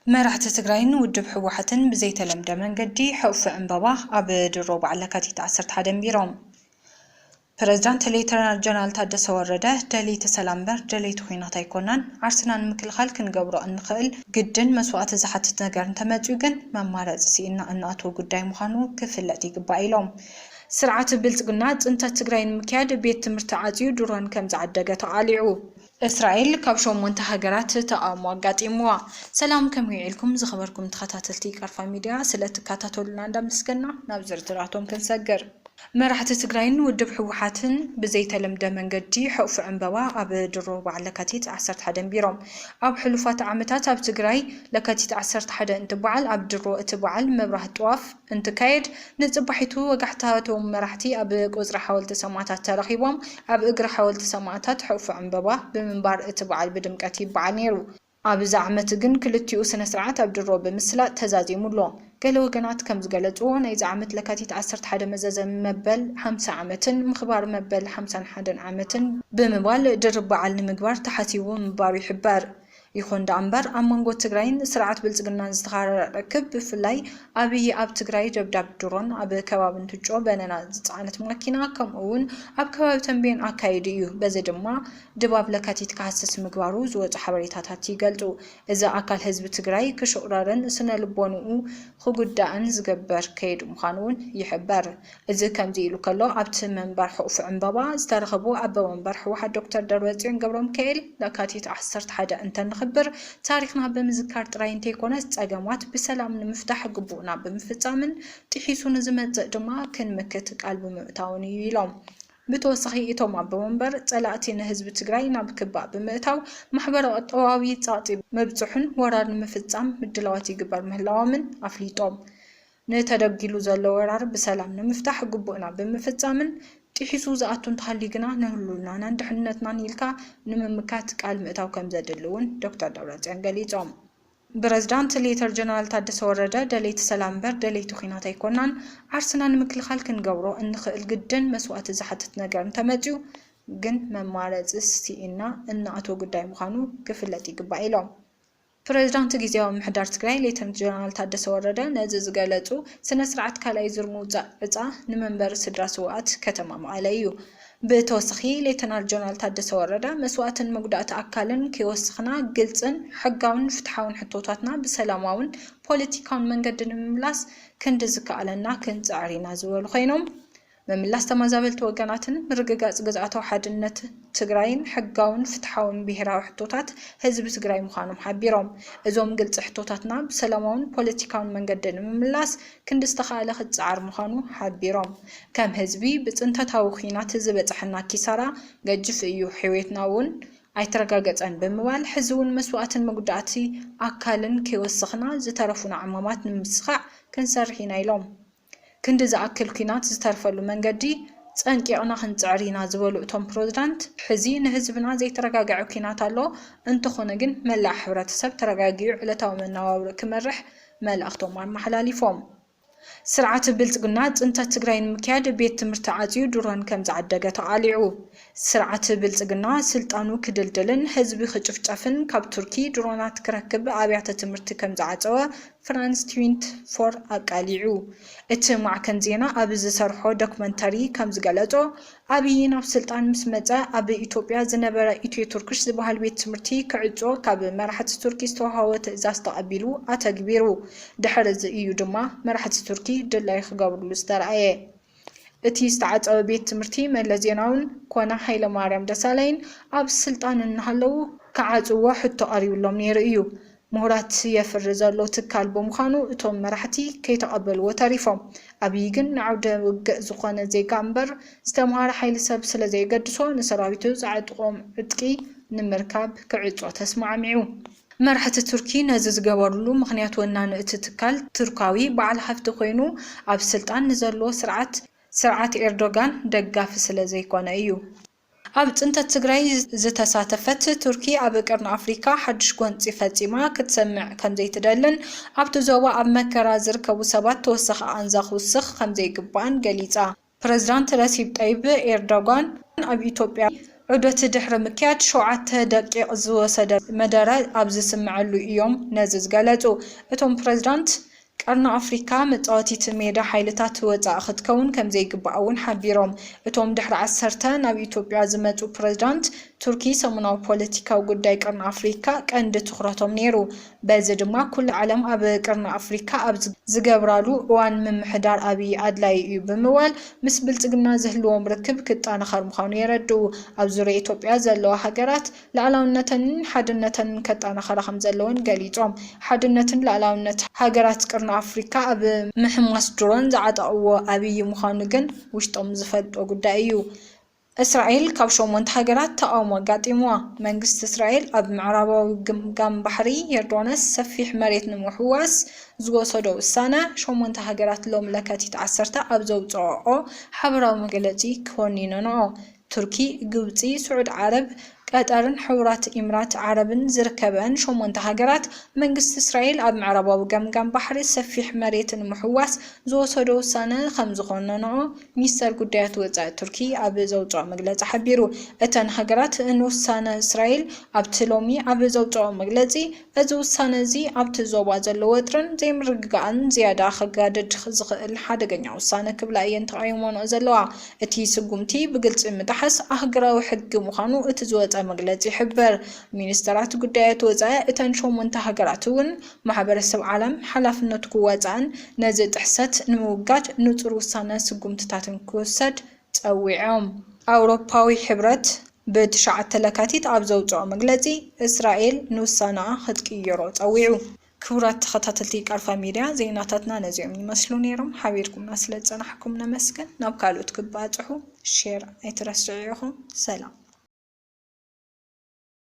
መራሕቲ ትግራይን ውድብ ሕወሓትን ብዘይተለምደ መንገዲ ሕውፍ ዕምበባ ኣብ ድሮብ ለካቲት 11 ቢሮም ፕሬዝዳንት ሌተናል ጀነራል ታደሰ ወረደ ደልይቲ ሰላም በር ደልይቲ ኩናት ኣይኮናን ዓርስናን ምክልኻል ክንገብሮ እንኽእል ግድን መስዋዕቲ ዝሓትት ነገር እንተመፅኡ ግን መማረፂ ሲኢና እናኣተው ጉዳይ ምዃኑ ክፍለጥ ይግባእ ኢሎም ስርዓት ብልጽግና ጽንተት ትግራይን ምክያድ ቤት ትምህርቲ ዓጽዩ ድሮን ከም ዝዓደገ ተቃሊዑ እስራኤል ካብ 8 ሃገራት ተቃውሞ ኣጋጢምዋ ሰላም ከመይ ኢልኩም ዝኸበርኩም ተኸታተልቲ ቀርፋ ሚድያ ስለተከታተሉና እንዳምስገና ናብ ዝርዝራቶም ክንሰገር መራሕቲ ትግራይን ውድብ ሕወሓትን ብዘይተለምደ መንገዲ ሕውፍ ዕምበባ ኣብ ድሮብ ለካቲት 11 ቢሮም ኣብ ሕሉፋት ዓመታት ኣብ ትግራይ ለካቲት 11 እንትበዓል ኣብ ድሮ እቲ በዓል መብራህ ጥዋፍ እንትካየድ ንጽባሒቱ ወጋሕታቶም መራሕቲ ኣብ ቁጽሪ ሓወልቲ ሰማዕታት ተረኺቦም ኣብ እግሪ ሓወልቲ ሰማዕታት ሕውፍ ዕምበባ ብምንባር እቲ በዓል ብድምቀት ይበዓል ነይሩ ኣብዚ ዓመት ግን ክልቲኡ ስነ ስርዓት ኣብ ድሮ ብምስላጥ ተዛዚሙሎ ገለ ወገናት ከም ዝገለጽዎ ናይዚ ዓመት ለካቲት 11 መዘዘ መበል 50 ዓመትን ምኽባር መበል 51 ዓመትን ብምባል ድርብ በዓል ንምግባር ተሓሲቡ ምንባሩ ይሕበር ይኹን ዳእምበር ኣብ መንጎ ትግራይን ስርዓት ብልጽግናን ዝተኻረረ ርክብ ብፍላይ ኣብይ ኣብ ትግራይ ደብዳብ ድሮን ኣብ ከባቢ እንትጮ በነና ዝጸዓነት መኪና ከምኡውን ኣብ ከባቢ ተንቤን ኣካይድ እዩ በዚ ድማ ድባብ ለካቲት ካሃስስ ምግባሩ ዝወጹ ሓበሬታታት ይገልጹ እዚ ኣካል ህዝቢ ትግራይ ክሽቕረርን ስነ ልቦንኡ ክጉዳእን ዝገበር ከይድ ምዃኑን ይሕበር እዚ ከምዚ ኢሉ ከሎ ኣብቲ መንበር ሕውፍ ዕምበባ ዝተረኸቡ ኣበ መንበር ሕወሓት ዶክተር ደብረጽዮን ገብረሚካኤል ለካቲት 11 እንተን خبر تاريخنا بمذكر تراين تيكونس تجمعات بسلام نمفتح جبونا بمفتامن تحسون زمن زجما كن مكت قلب مؤتاوني يلوم بتوصخي إتوم بمنبر تلاتين حزب تجري نبكبا بمؤتاو محبر الطواوي تعطي مبزحن ورار مفتام بالدلواتي جبر مهلاومن أفليتوم نتدقلو زلو ورار بسلام نمفتح جبونا بمفتامن تحسو زاتون تخليقنا نهلونا نندحنتنا نيلكا نممكات قال مئتاو كم زدلون دكتور دبرጽዮን ገሊጾም ፕሬዝዳንት ሌተር ጀነራል ታደሰ ወረደ ደልይቲ ሰላም በር ደልይቲ ኩናት ኣይኮናን ዓርስናን ምክልኻል ክንገብሮ እንኽእል ግድን መስዋዕቲ ዝሓትት ነገር እንተመፅኡ ግን መማረፂ ሲኢና እናኣተው ጉዳይ ምዃኑ ክፍለጥ ይግባእ ኢሎም ፕሬዝዳንት ጊዜያዊ ምሕዳር ትግራይ ሌተናንት ጀነራል ታደሰ ወረደ ነዚ ዝገለጹ ስነ ስርዓት ካልኣይ ዝርሙፃ ዕፃ ንመንበሪ ስድራ ስውኣት ከተማ መቐለ እዩ ብተወሳኺ ሌተናንት ጀነራል ታደሰ ወረደ መስዋዕትን መጉዳእቲ ኣካልን ከይወስኽና ግልጽን ሕጋውን ፍትሓውን ሕቶታትና ብሰላማውን ፖለቲካውን መንገዲ ንምምላስ ክንዲ ዝከኣለና ክንፅዕሪና ዝበሉ ኮይኖም መምላስ ተመዛበልቲ ወገናትን ምርግጋጽ ግዝኣታዊ ሓድነት ትግራይን ሕጋውን ፍትሓውን ብሄራዊ ሕቶታት ህዝቢ ትግራይ ምዃኖም ሓቢሮም እዞም ግልጽ ሕቶታትና ብሰላማውን ፖለቲካውን መንገዲ ንምምላስ ክንዲ ዝተኻእለ ክፅዓር ምዃኑ ሓቢሮም ከም ህዝቢ ብጽንተታዊ ኩናት ዝበፅሐና ኪሳራ ገጅፍ እዩ ሕይወትና እውን ኣይተረጋገፀን ብምባል ሕዝውን መስዋዕትን መጉዳእቲ ኣካልን ከይወስኽና ዝተረፉና ዕማማት ንምስኻዕ ክንሰርሕ ኢና ኢሎም ክንዲ ዝኣክል ኩናት ዝተርፈሉ መንገዲ ፀንቂቕና ክንፅዕሪና ዝበሉ እቶም ፕሬዝዳንት ሕዚ ንህዝብና ዘይተረጋግዐ ኩናት ኣሎ እንተኾነ ግን መላእ ሕብረተሰብ ተረጋጊዑ ዕለታዊ መነባብሮ ክመርሕ መልእኽቶም ኣመሓላሊፎም ስርዓት ብልጽግና ጽንተት ትግራይን ምክያድ ቤት ትምህርቲ ዓጽዩ ድሮን ከም ዝዓደገ ተቃሊዑ ስርዓት ብልጽግና ስልጣኑ ክድልድልን ህዝቢ ክጭፍጨፍን ካብ ቱርኪ ድሮናት ክረክብ ኣብያተ ትምህርቲ ከም ዝዓፀወ ፍራንስ 24 ኣቃሊዑ እቲ ማዕከን ዜና ኣብ ዝሰርሖ ዶክመንተሪ ከም ዝገለጾ ኣብይ ናብ ስልጣን ምስ መፀ ኣብ ኢትዮጵያ ዝነበረ ኢትዮ ቱርክሽ ዝበሃል ቤት ትምህርቲ ክዕጾ ካብ መራሕቲ ቱርኪ ዝተዋህቦ ትእዛዝ ተቐቢሉ ኣተግቢሩ ድሕሪ እዚ እዩ ድማ መራሕቲ ቱርኪ ድላይ ክገብርሉ ዝተረኣየ እቲ ዝተዓፀወ ቤት ትምህርቲ መለስ ዜናውን ኮነ ሃይለማርያም ደሳለይን ኣብ ስልጣን እናሃለዉ ክዓጽዎ ሕቶ ቀሪብሎም ነይሩ እዩ ምሁራት የፍር ዘሎ ትካል ብምዃኑ እቶም መራሕቲ ከይተቐበልዎ ተሪፎም ኣብይ ግን ንዓውደ ውግእ ዝኾነ ዜጋ እምበር ዝተምሃረ ሓይሊ ሰብ ስለ ዘይገድሶ ንሰራዊቱ ዝዓጥቖም ዕጥቂ ንምርካብ ክዕጾ ተስማዕሚዑ መራሕቲ ቱርኪ ነዚ ዝገበርሉ ምኽንያት ወናኒ እቲ ትካል ቱርካዊ በዓል ሃፍቲ ኮይኑ ኣብ ስልጣን ንዘሎ ስርዓት ኤርዶጋን ደጋፊ ስለ ዘይኮነ እዩ ኣብ ጽንተት ትግራይ ዝተሳተፈት ቱርኪ ኣብ ቀርኒ ኣፍሪካ ሓድሽ ጎንፂ ፈጺማ ክትሰምዕ ከም ዘይትደልን ኣብቲ ዞባ ኣብ መከራ ዝርከቡ ሰባት ተወሳኺ ኣንዛ ክውስኽ ከም ዘይግባእን ገሊጻ ፕሬዝዳንት ረሲብ ጠይብ ኤርዶጋን ኣብ ኢትዮጵያ عدوة دحر مكيات شوعت دقيق زوسد مدارة أبز سمعلو يوم نزز قالتو اتوم بريزيدنت قرن أفريقيا متعاطيت ميدا حيلتات وزا أخد كون كم زي قبعون حبيروم اتوم دحر عسرتا ناب إثيوبيا زمتو بريزيدنت تركي سمناو بوليتيكا وقداي قرن أفريقيا كأند تخرطهم نيرو بازد ما كل عالم أب قرن أفريقيا أب زقبرالو وان من محدار أبي عدلاي بموال مسبلت قمنا زهلوهم ركب كتانا خرمخون يردو أب زوري إثيوبيا زلو حقرات لعلاونتن حدنتن كتانا خرخم زلوين قاليتهم حدنتن لعلاونت حقرات قرن أفريقيا أب محماس درون زعطاو أبي مخانقن وشتم زفد وقدايو إسرائيل كابشو منتحجرات تقاوم قاتموا منجست إسرائيل أب معربة جام بحري يردونس سفيح مريت نموحواس زو صدو السنة شو منتحجرات لهم لكاتي تعسرتا أب زوجو حبرا مجلتي كونينو تركي جبتي سعود عرب قطرن حورات إمارات عربن زركبن شو منتحجرات منجست إسرائيل أب معربة وجام بحري سفيح مريت نموحواس زو صدو سنة 5 خنانو ميستر قديات وزع تركي أب زوجو مجلس حبيرو اتن حجرات انو سنة إسرائيل أبتلومي أب زوجو مجلسي ازو سنة زي أبتزوبا زلوترن زي مرقان زيادة خقادد خزق الحدقنيا وسنة كبلا ينتعيمون ازلوا اتي سقومتي بقلت امتحس أهقرا وحق مخانو اتزوز مجلسي حبر مينسترات قديات وزع اتن شو منتحجراتون محبر السب عالم حلف نتكو وزعن نزد حسات نموقات نطرو سنة سقومت تاتن كوسد تقويعهم أوروباوي حبرت بتشعة تلكاتيت أبزوجو مجلسي إسرائيل نوسانا هتكيرو تقويعو كورات خطاتلتي كارفا ميديا زيناتاتنا نزيوم يمسلو نيرم حبيركم نسلت زنحكم نمسكن نبكالو تكباتحو شير ايترسعيهم سلام